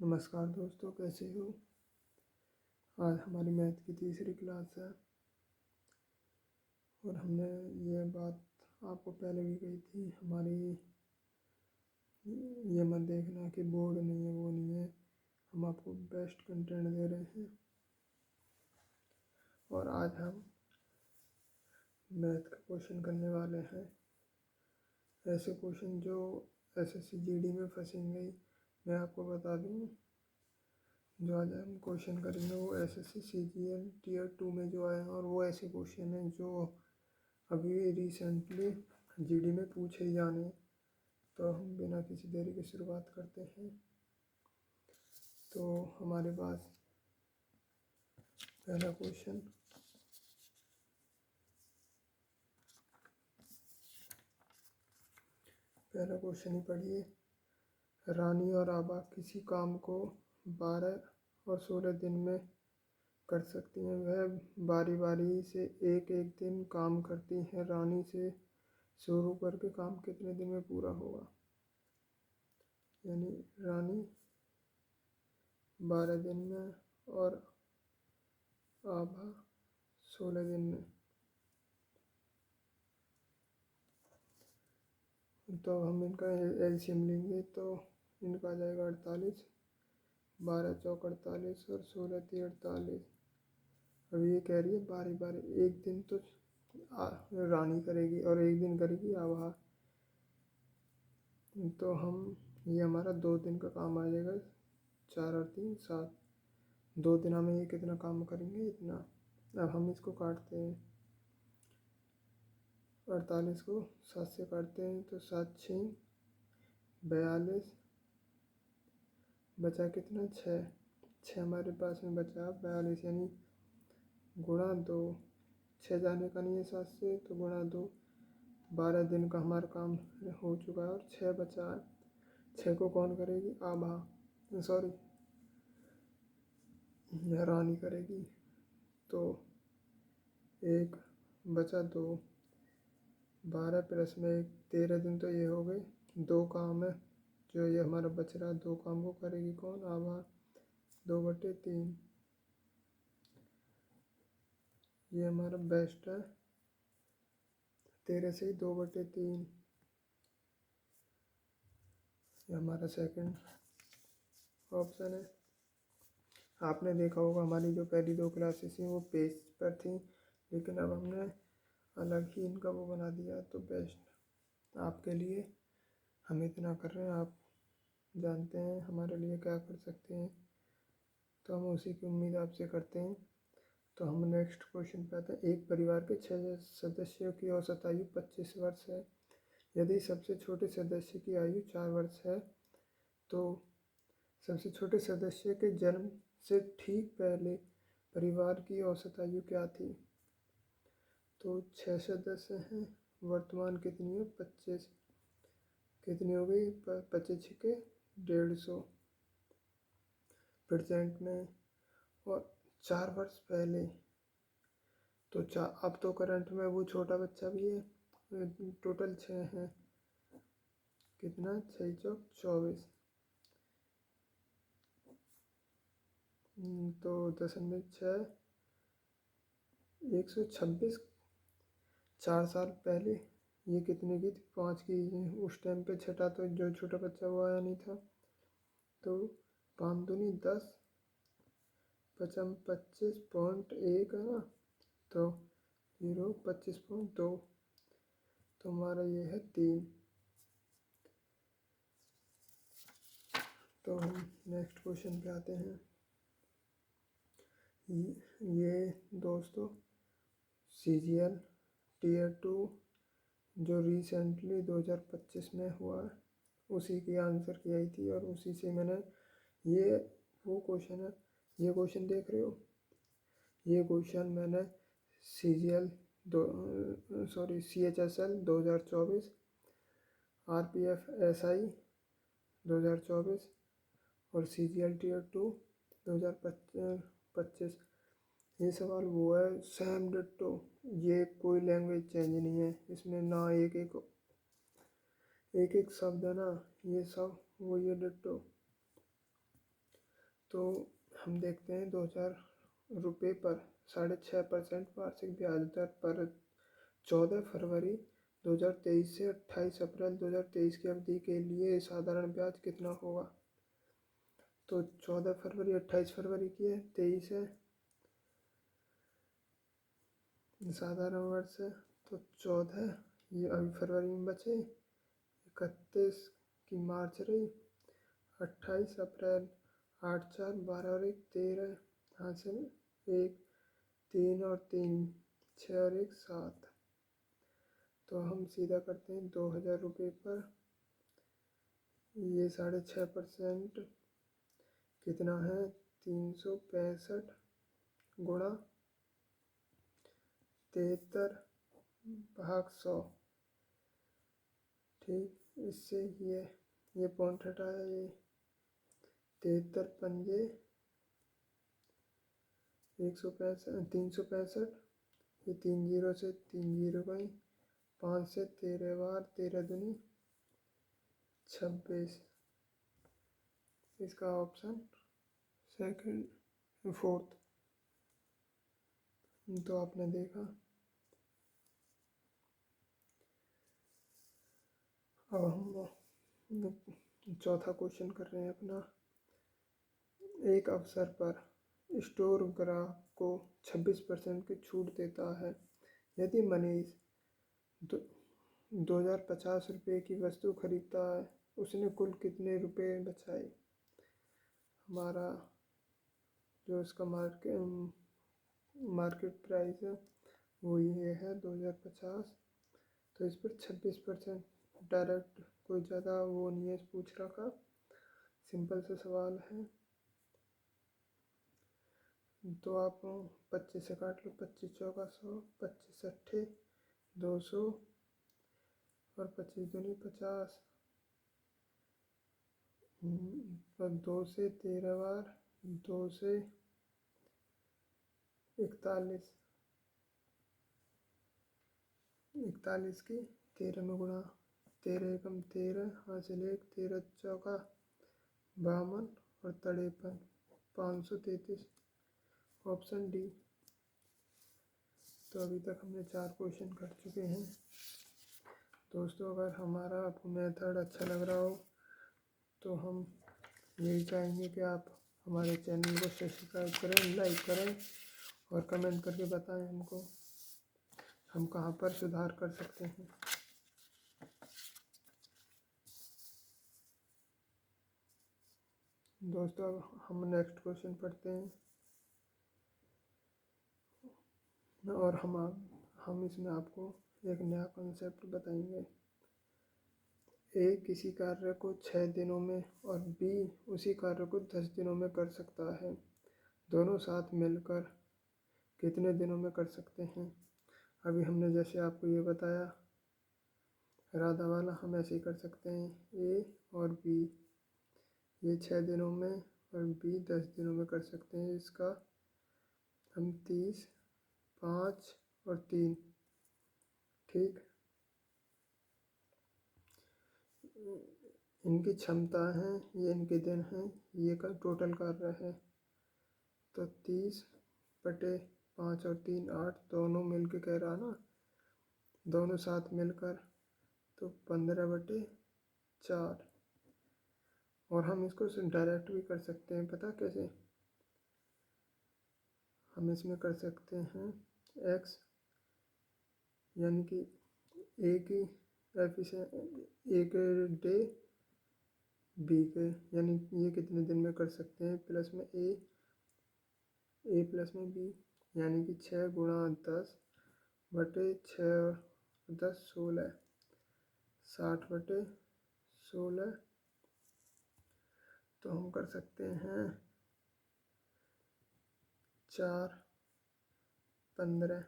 नमस्कार दोस्तों, कैसे हो। आज हमारी मैथ की तीसरी क्लास है और हमने ये बात आपको पहले भी कही थी। हमारी ये मत देखना कि बोर्ड नहीं है, वो नहीं है। हम आपको बेस्ट कंटेंट दे रहे हैं और आज हम मैथ का क्वेश्चन करने वाले हैं। ऐसे क्वेश्चन जो एसएससी जीडी में फंसेंगे। मैं आपको बता दूं, जो आज हम क्वेश्चन करेंगे वो एसएससी सीजीएल टीयर 2 में जो आए हैं और वो ऐसे क्वेश्चन हैं जो अभी रिसेंटली जीडी में पूछे जाने। तो हम बिना किसी देरी के शुरुआत करते हैं। तो हमारे पास पहला क्वेश्चन, ही पढ़िए। रानी और आबा किसी काम को 12 और 16 दिन में कर सकती हैं। वह बारी बारी से एक एक दिन काम करती हैं। रानी से शुरू करके काम कितने दिन में पूरा होगा। यानी रानी 12 दिन में और आभा 16 दिन में। तो हम इनका एलसीएम लेंगे तो इनका आ जाएगा 48। 12 चौक 48 और 16 × 48। अब ये कह रही है बारी बारी, एक दिन तो रानी करेगी और एक दिन करेगी आभा। तो हम ये हमारा 2 दिन का काम आ जाएगा। 4 और 3 7। 2 दिन में ये कितना काम करेंगे, इतना। अब हम इसको काटते हैं। 48 को 7 से काटते हैं तो 7 6 42। बचा कितना, 6 हमारे पास में बचा 42। यानी गुणा 2। 6 जाने का नहीं है 7 से, तो गुणा 2। 12 दिन का हमारा काम हो चुका है और 6 बचा है। 6 को कौन करेगी, आभा, सॉरी रानी करेगी। तो 1 बचा 2। 12 प्लस में 1, 13 दिन तो ये हो गए। 2 काम है जो ये हमारा बच रहा है। 2 काम को करेगी कौन, आभा। 2/3 ये हमारा बेस्ट है। 13 से ही 2/3 ये हमारा सेकंड ऑप्शन है। आपने देखा होगा हमारी जो पहली 2 क्लासेस थी वो पेज पर थी, लेकिन अब हमने अलग ही इनका वो बना दिया। तो बेस्ट आपके लिए हम इतना कर रहे हैं, आप जानते हैं हमारे लिए क्या कर सकते हैं। तो हम उसी की उम्मीद आपसे करते हैं। तो हम नेक्स्ट क्वेश्चन पे आते हैं। एक परिवार के 6 सदस्यों की औसत आयु 25 वर्ष है। यदि सबसे छोटे सदस्य की आयु 4 वर्ष है तो सबसे छोटे सदस्य के जन्म से ठीक पहले परिवार की औसत आयु क्या थी। तो 6 सदस्य हैं, वर्तमान कितनी है, 25। कितनी हो गई, 25 के 150 प्रेजेंट में। और 4 वर्ष पहले तो अब तो करंट में वो छोटा बच्चा भी है। टोटल 6 हैं, कितना, 6 चौक 24। तो 0.6 126। 4 साल पहले ये कितने की थी, 5 की। उस टाइम पे छठा तो जो छोटा बच्चा वो आया नहीं था। तो 5 दूनी 10, 25.1 है ना। तो 25.2। तो हमारा ये है 3। तो हम नेक्स्ट क्वेश्चन पे आते हैं। ये दोस्तों सीजीएल टीयर 2 जो रिसेंटली 2025 में हुआ है उसी की आंसर की आई थी और उसी से मैंने ये वो क्वेश्चन है। ये क्वेश्चन देख रहे हो, ये क्वेश्चन मैंने सीजीएल CHSL 2024, RPF SI 2024 और CGL टीयर 2 2025। ये सवाल वो है सेम डिट्टो। ये कोई लैंग्वेज चेंज नहीं है इसमें, ना एक एक शब्द है ना, ये सब वो ये डिट्टो। तो हम देखते हैं 2000 रुपये पर 6.5% वार्षिक ब्याज दर पर 14 फरवरी 2023 से 28 अप्रैल 2023 की अवधि के लिए साधारण ब्याज कितना होगा। तो 14 फरवरी 28 फरवरी की है, 23 है, साधारण वर्ष है, तो 14 ये अभी फरवरी में बचे, 31 की मार्च रही, 28 अप्रैल, 8 4 12 और 1 13, यहाँ से 1 3 और 3 6 और 1 7। तो हम सीधा करते हैं 2000 रुपये पर ये 6.5% कितना है, 365 गुणा 73 भाग 100। ठीक, इससे ये पॉइंट हटाया, ये 73 पंजे 165 365, ये 3 जीरो से 3 जीरो गई, 5 से 13 बार 13 दूनी 26। इसका ऑप्शन सेकंड 4th। तो आपने देखा। अब हम चौथा क्वेश्चन कर रहे हैं अपना। एक अवसर पर स्टोर ग्राहक को 26% की छूट देता है। यदि मनीष 2050 रुपये की वस्तु खरीदता है, उसने कुल कितने रुपए बचाए। हमारा जो इसका मार्केट प्राइस है वो ये है 2050। तो इस पर 26% डायरेक्ट, कोई ज़्यादा वो नहीं है पूछ रखा, सिंपल सा सवाल है। तो आप 25 से काट लो, 25 चौका 100, 25 अट्ठे 200 और 25 दूनी 50, और 2 से 13 बार 2 से 41 की 13 में गुणा, 13 एकम 13, हासिल 1, 13 चौका 52 और 53, 533, ऑप्शन डी। तो अभी तक हमने 4 क्वेश्चन कर चुके हैं। दोस्तों, अगर हमारा आपको मेथड अच्छा लग रहा हो तो हम यही चाहेंगे कि आप हमारे चैनल को सब्सक्राइब करें, लाइक करें और कमेंट करके बताएं हमको हम कहाँ पर सुधार कर सकते हैं। दोस्तों, अब हम नेक्स्ट क्वेश्चन पढ़ते हैं और हम इसमें आपको एक नया कॉन्सेप्ट बताएंगे। ए किसी कार्य को 6 दिनों में और बी उसी कार्य को 10 दिनों में कर सकता है। दोनों साथ मिलकर कितने दिनों में कर सकते हैं। अभी हमने जैसे आपको ये बताया राधा वाला, हम ऐसे ही कर सकते हैं। ए और बी ये 6 दिनों में और बी 10 दिनों में कर सकते हैं। इसका हम 30, 5 और 3, ठीक, इनकी क्षमता है, ये इनके दिन हैं, ये का टोटल कार्य है। तो 30/5 और 3 8, दोनों मिल के कह रहा ना, दोनों साथ मिलकर, तो 15/4। और हम इसको डायरेक्ट भी कर सकते हैं, पता कैसे। हम इसमें कर सकते हैं x यानी कि ए की एक डे बी के, यानी ये कितने दिन में कर सकते हैं, प्लस में ए प्लस में बी, यानी कि 6 गुणा 10/6 और 10 16, 60/16। तो हम कर सकते हैं 4 15,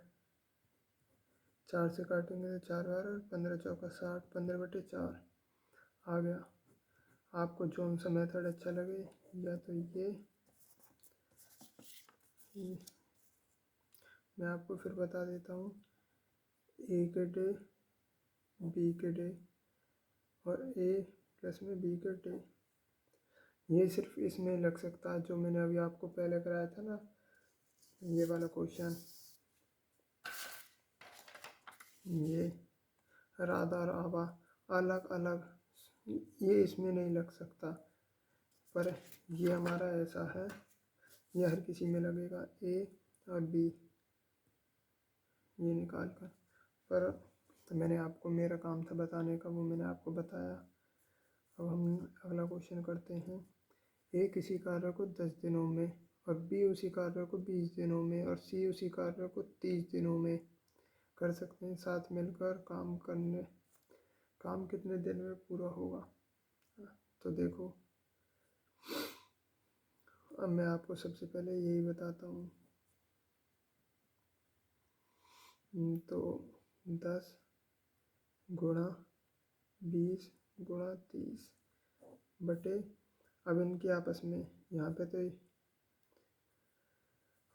4 से काटेंगे तो 4 बार और 15 चौका 60, 15/4 आ गया। आपको जो सा मेथड अच्छा लगे, या तो ये मैं आपको फिर बता देता हूँ। ए के डे, बी के डे और ए प्लस में बी के डे, ये सिर्फ इसमें लग सकता है जो मैंने अभी आपको पहले कराया था ना, ये वाला क्वेश्चन, ये राधा और आभा अलग अलग, ये इसमें नहीं लग सकता। पर ये हमारा ऐसा है, ये हर किसी में लगेगा, ए और बी ये निकाल कर। पर तो मैंने आपको, मेरा काम था बताने का, वो मैंने आपको बताया। अब हम अगला क्वेश्चन करते हैं। ए किसी कार्य को 10 दिनों में और बी उसी कार्य को 20 दिनों में और सी उसी कार्य को 30 दिनों में कर सकते हैं। साथ मिलकर काम कितने दिन में पूरा होगा? तो देखो, अब मैं आपको सबसे पहले यही बताता हूँ। तो 10 गुणा 20 गुणा 30 बटे, अब इनके आपस में यहाँ पे तो,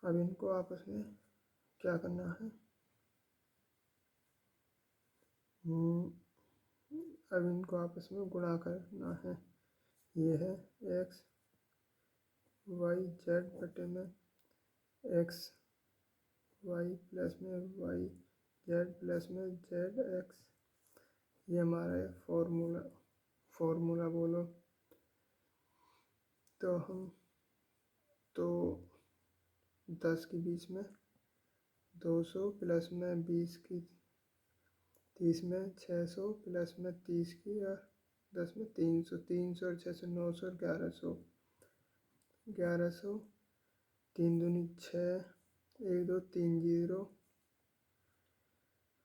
अब इनको आपस में क्या करना है, अब इनको आपस में गुणा करना है। ये है एक्स वाई जेड बटे में एक्स वाई प्लस में वाई जेड प्लस में जेड एक्स, ये हमारा है फॉर्मूला बोलो। तो हम तो 10 की 20 में 200 प्लस में 20 की 30 में 600 प्लस में 30 की और 10 में 300, 300 और 600 900 और 1100 3 दूनी 6, 1 2 3 0।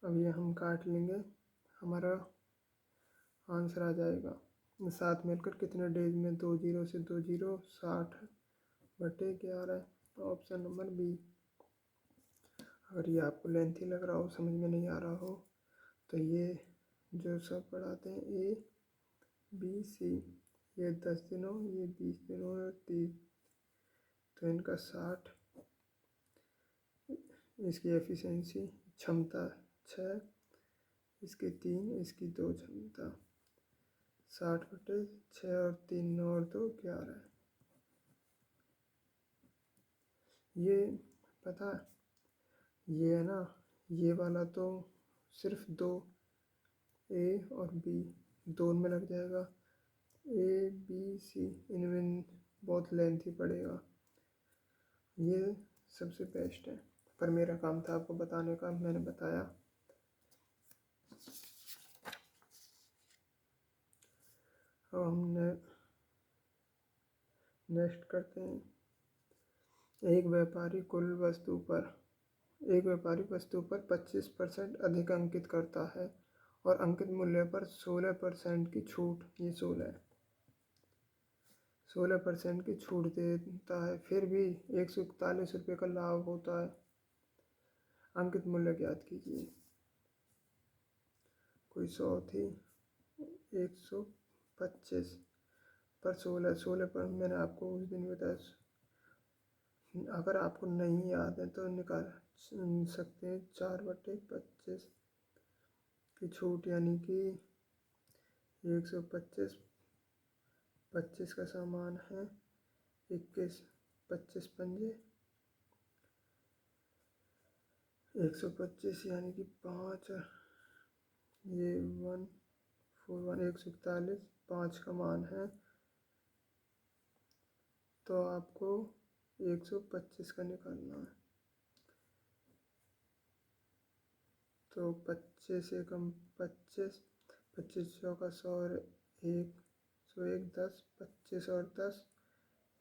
अब ये हम काट लेंगे, हमारा आंसर आ जाएगा। साथ मिलकर कितने डेज में, 2 0 से 2 0 60 बटे 11, ऑप्शन नंबर बी। अगर ये आपको लेंथी लग रहा हो, समझ में नहीं आ रहा हो, तो ये जो सब पढ़ाते हैं ए बी सी, ये 10 दिनों, ये 20 दिनों और 30, तो इनका 60, इसकी एफिशिएंसी क्षमता 6, इसकी 3, इसकी 2 क्षमता, 60 बटे 6 और 3 9 और 2 11। ये पता है, ये है ना, ये वाला तो सिर्फ 2 ए और बी दोनों में लग जाएगा, ए बी सी इनमें बहुत लेंथी पड़ेगा। ये सबसे बेस्ट है, पर मेरा काम था आपको बताने का, मैंने बताया। अब हमने नेक्स्ट करते हैं। एक व्यापारी वस्तु पर 25% अधिक अंकित करता है और अंकित मूल्य पर 16% की छूट, ये 16% की छूट देता है, फिर भी 141 रुपये का लाभ होता है। अंकित मूल्य ज्ञात कीजिए। कोई 100 थी, 125 पर 16 पर मैंने आपको उस दिन बताया। अगर आपको नहीं याद है तो निकाल सकते हैं, 4/25 की छूट, यानी कि 125, 25 का सामान है 21, 25 पंजे 125 यानी कि 5, ये 141, 141, 5 का मान है, तो आपको 125 का निकालना है। तो 25 एकम 25, 25 चौका 100 और 1, 101 10, 25 और 10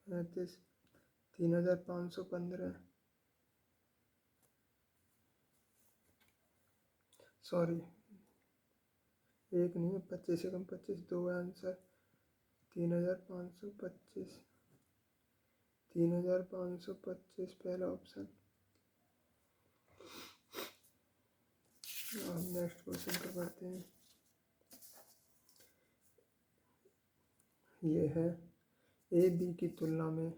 35, 3515, सॉरी 1 नहीं है, 25 एकम 25 2 है आंसर, 3525, 3525 पहला ऑप्शन। अब नेक्स्ट क्वेश्चन पर बढ़ते हैं। ये है ए बी की तुलना में,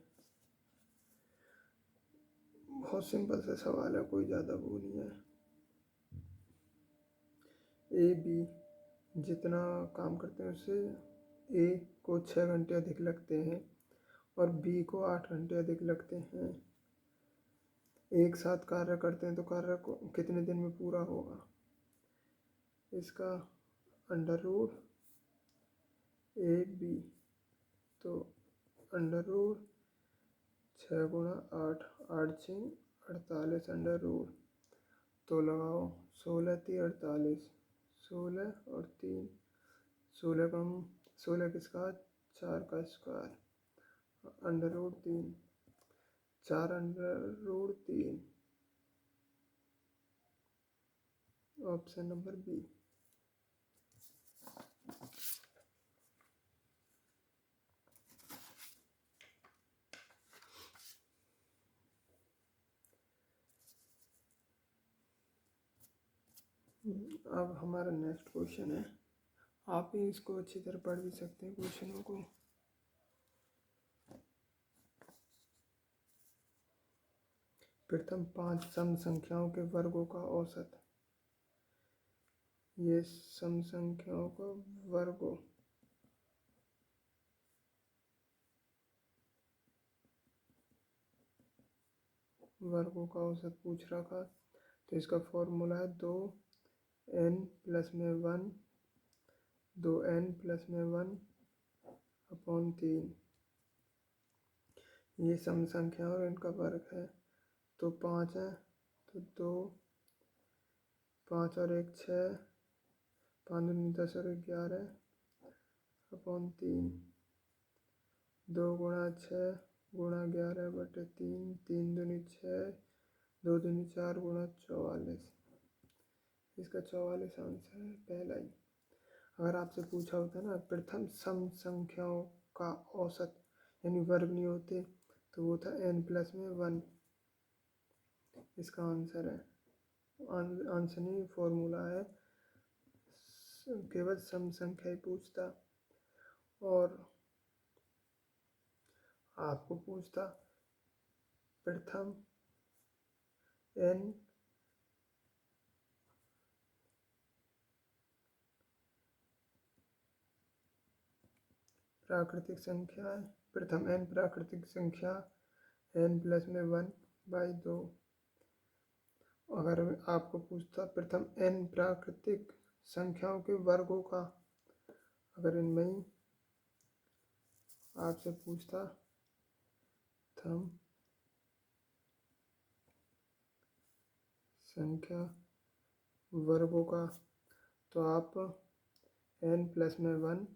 बहुत सिंपल सा सवाल है, कोई ज़्यादा वो नहीं है। ए बी जितना काम करते हैं उससे ए को 6 घंटे अधिक लगते हैं, और बी को 8 घंटे अधिक लगते हैं। एक साथ कार्य करते हैं तो कार्य को कितने दिन में पूरा होगा? इसका अंडर रूट ए बी, तो अंडर रूट 6 गुणा 8, 8 6 48, अंडर रूट तो लगाओ 16 3 48, 16 और 3 16 कम 16 किसका 4 का square, under root 3, 4 under root 3, option number B. अब हमारा नेक्स्ट क्वेश्चन है, आप ही इसको अच्छी तरह पढ़ भी सकते हैं क्वेश्चनों को। प्रथम 5 सम संख्याओं के वर्गों का औसत। ये सम संख्याओं का वर्गों का औसत पूछ रखा। तो इसका फॉर्मूला है 2n प्लस में 1, 2n प्लस में 1 अपॉन 3। ये सम संख्या और इनका वर्ग है। तो 5 है तो 2, 5 और 1 6, 5 दूनी 10 और 1 11 अपॉन 3, 2 गुणा 6 गुणा 11/3, 3 दूनी 6, 2 दूनी 4 गुणा 44। इसका 44 आंसर है पहला ही। अगर आपसे पूछा होता ना प्रथम सम संख्याओं का औसत यानी वर्ग नहीं होते तो वो था n प्लस में 1। इसका आंसर है, आंसर नहीं फॉर्मूला है, केवल सम संख्या ही पूछता। और आपको पूछता प्रथम n प्राकृतिक संख्या है, प्रथम n प्राकृतिक संख्या n प्लस में 1/2। अगर आपको पूछता प्रथम n प्राकृतिक संख्याओं के वर्गों का, अगर इनमें ही आपसे पूछता प्रथम संख्या वर्गों का, तो आप n प्लस में 1,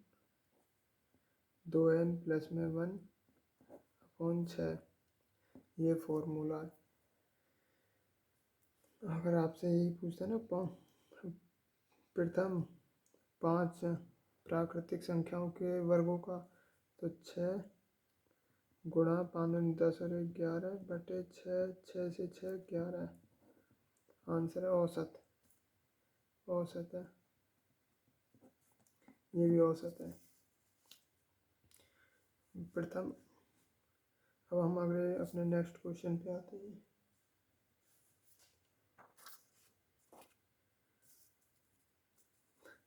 2n प्लस में 1 अपॉन 6, ये फॉर्मूला है। अगर आपसे यही पूछता ना प्रथम 5 प्राकृतिक संख्याओं के वर्गों का, तो 6 गुणा 5 दूनी 10 और 1 11/6, 6 से 6 11, आंसर है औसत। औसत है, ये भी औसत है प्रथम। अब हम अगले अपने नेक्स्ट क्वेश्चन पे आते हैं।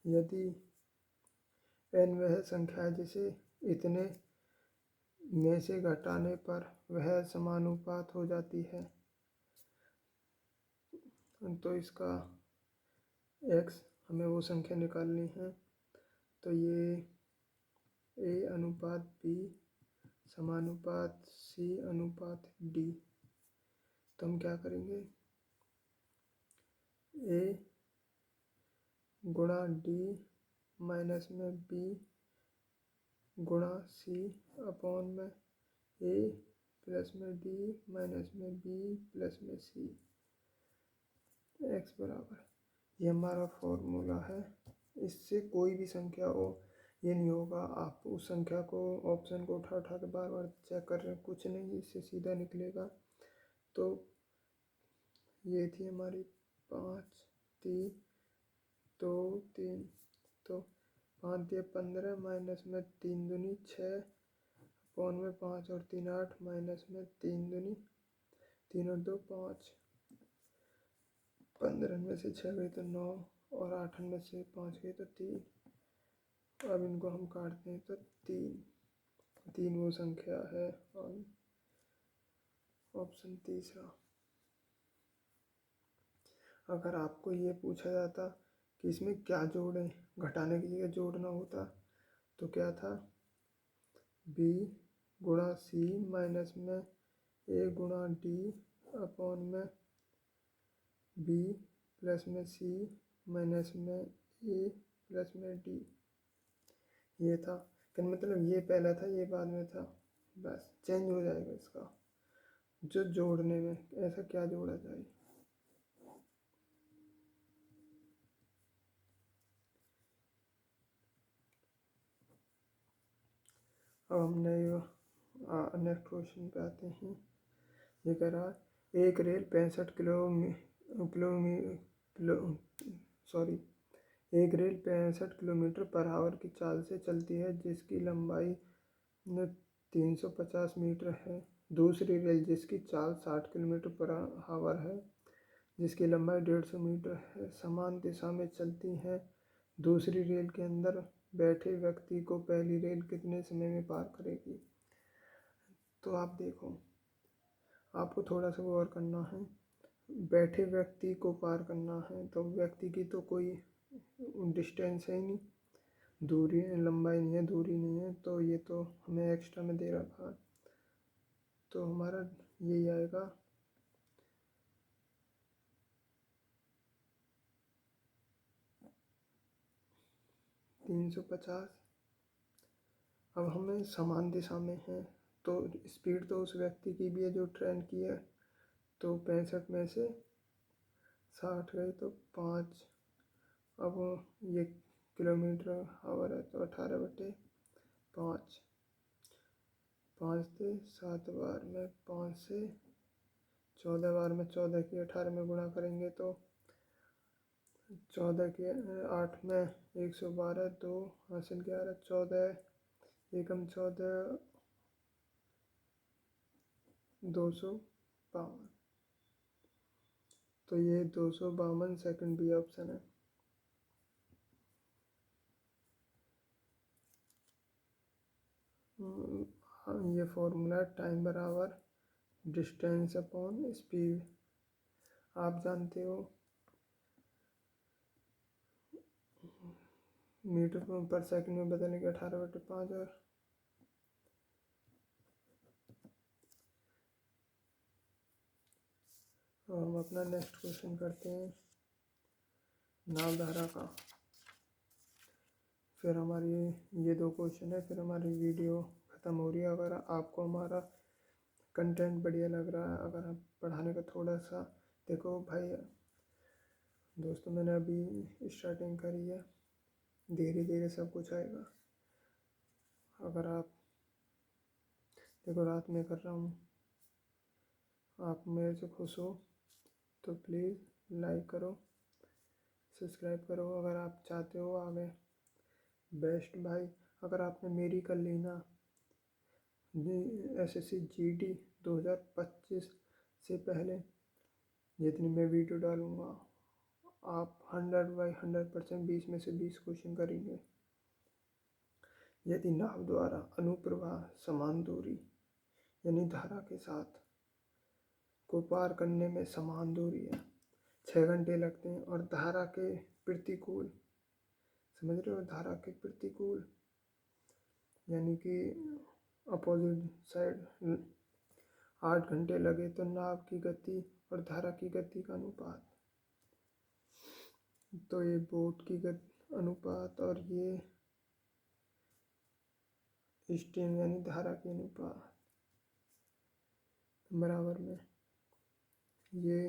यदि n वह संख्या है जिसे इतने में से घटाने पर वह समानुपात हो जाती है, तो इसका x हमें वो संख्या निकालनी है। तो ये a अनुपात b समानुपात c अनुपात d। तो हम क्या करेंगे, a गुणा d माइनस में b गुणा c अपॉन में a प्लस में d माइनस में b प्लस में c, x बराबर, ये हमारा फॉर्मूला है। इससे कोई भी संख्या हो, ये नहीं होगा आप उस संख्या को ऑप्शन को उठा उठा के बार बार चेक कर रहे हैं, कुछ नहीं, इससे सीधा निकलेगा। तो ये थी हमारी 5 3 2 3, तो 5 दिया 15 माइनस में 3 दूनी 6 अपॉन में 5 और 3 8 माइनस में 3 दूनी 3 और 2 5, 15 में से 6 गई तो 9 और 8 में से 5 गई तो 3। अब इनको हम काटते हैं तो 3, तीन वो संख्या है। और ऑप्शन तीसरा, अगर आपको ये पूछा जाता कि इसमें क्या जोड़ें, घटाने की जगह जोड़ना होता तो क्या था, बी गुणा सी माइनस में ए गुणा डी अपॉन में बी प्लस में सी माइनस में ए प्लस में डी, ये था। कि मतलब ये पहला था, ये बाद में था, बस चेंज हो जाएगा इसका जो जोड़ने में, ऐसा क्या जोड़ा जाए। अब हमने नेक्स्ट क्वेश्चन पे आते हैं। ये कह रहा है एक रेल 65 किलोमीटर पर आवर की चाल से चलती है जिसकी लंबाई 350 मीटर है। दूसरी रेल जिसकी चाल 60 किलोमीटर पर आवर है, जिसकी लंबाई 150 मीटर है, समान दिशा में चलती हैं। दूसरी रेल के अंदर बैठे व्यक्ति को पहली रेल कितने समय में पार करेगी। तो आप देखो, आपको थोड़ा सा गौर करना है। बैठे व्यक्ति को पार करना है तो व्यक्ति की तो कोई डिस्टेंस है ही नहीं, दूरी लंबाई नहीं है, दूरी नहीं है, तो ये तो हमें एक्स्ट्रा में दे रखा है। तो हमारा यही आएगा 350। अब हमें समान दिशा में है तो स्पीड तो उस व्यक्ति की भी है जो ट्रेन की है, तो 65 में से 60 गए तो 5। अब ये किलोमीटर आवर है तो 18/5, 5 से 7 बार में 5 से 14 बार में 14 की 18 में गुणा करेंगे तो 14 के 8 में 112, 2 हासिल 11, 14 एकम 14, 252। तो ये 252 सेकंड बी ऑप्शन है। ये फॉर्मूला टाइम बराबर डिस्टेंस अपॉन स्पीड, आप जानते हो मीटर पर सेकंड में बदलने के 18/5। और हम अपना नेक्स्ट क्वेश्चन करते हैं नावधारा का। फिर हमारी ये 2 क्वेश्चन है, फिर हमारी वीडियो ख़त्म हो रही है। अगर आपको हमारा कंटेंट बढ़िया लग रहा है, अगर आप पढ़ाने का थोड़ा सा देखो भाई दोस्तों, मैंने अभी स्टार्टिंग करी है, धीरे धीरे सब कुछ आएगा। अगर आप देखो रात में कर रहा हूँ, आप मेरे से खुश हो तो प्लीज़ लाइक करो, सब्सक्राइब करो अगर आप चाहते हो आगे बेस्ट। भाई अगर आपने मेरी कर ली ना SSC GD 2025 से पहले, जितनी मैं वीडियो डालूँगा आप 100/100% 20 में से 20 क्वेश्चन करेंगे। यदि नाव द्वारा अनुप्रवाह समान दूरी यानी धारा के साथ को पार करने में समान दूरी है 6 घंटे लगते हैं, और धारा के प्रतिकूल, समझ रहे हो, धारा के प्रतिकूल यानी कि अपोजिट साइड 8 घंटे लगे, तो नाव की गति और धारा की गति का अनुपात, तो ये बोट की गति अनुपात और ये स्टीम यानी धारा के अनुपात बराबर में ये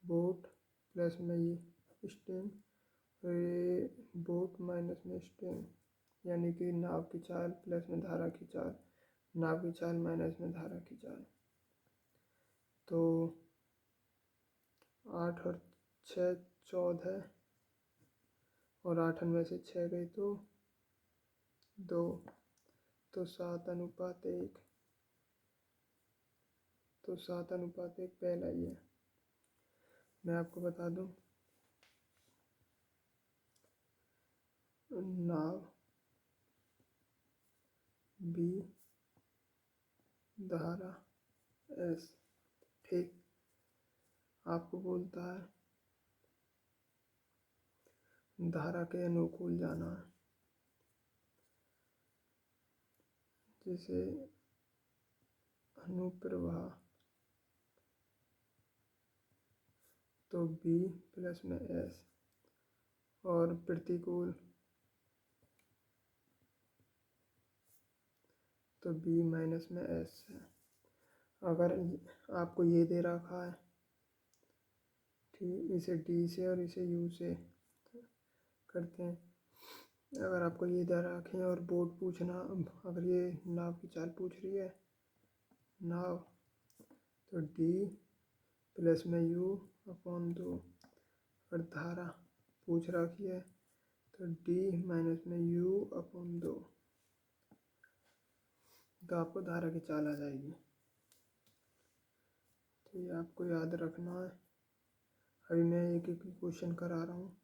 बोट प्लस में ये स्टीम, और ये बोट माइनस में स्टीम, यानी कि नाव की चाल प्लस में धारा की चाल, नाव की चाल माइनस में धारा की चाल। तो 8 और 6 14, और 8 में से 6 गई तो 2, तो 7:1, तो 7:1 पहला ही है। मैं आपको बता दूं, नाव बी धारा एस। ठीक, आपको बोलता है धारा के अनुकूल जाना है, जैसे अनुप्रवाह तो बी प्लस में एस, और प्रतिकूल तो बी माइनस में एस है। अगर आपको ये दे रखा है, ठीक, इसे डी से और इसे यू से करते हैं। अगर आपको ये दे रखे हैं और बोर्ड पूछना, अगर ये नाव की चाल पूछ रही है नाव, तो डी प्लस में यू अपॉन 2। अगर धारा पूछ रखी है तो डी माइनस में यू अपॉन 2। तो आपको धारा की चाल आ जाएगी। तो ये आपको याद रखना है। अभी मैं एक एक क्वेश्चन करा रहा हूँ।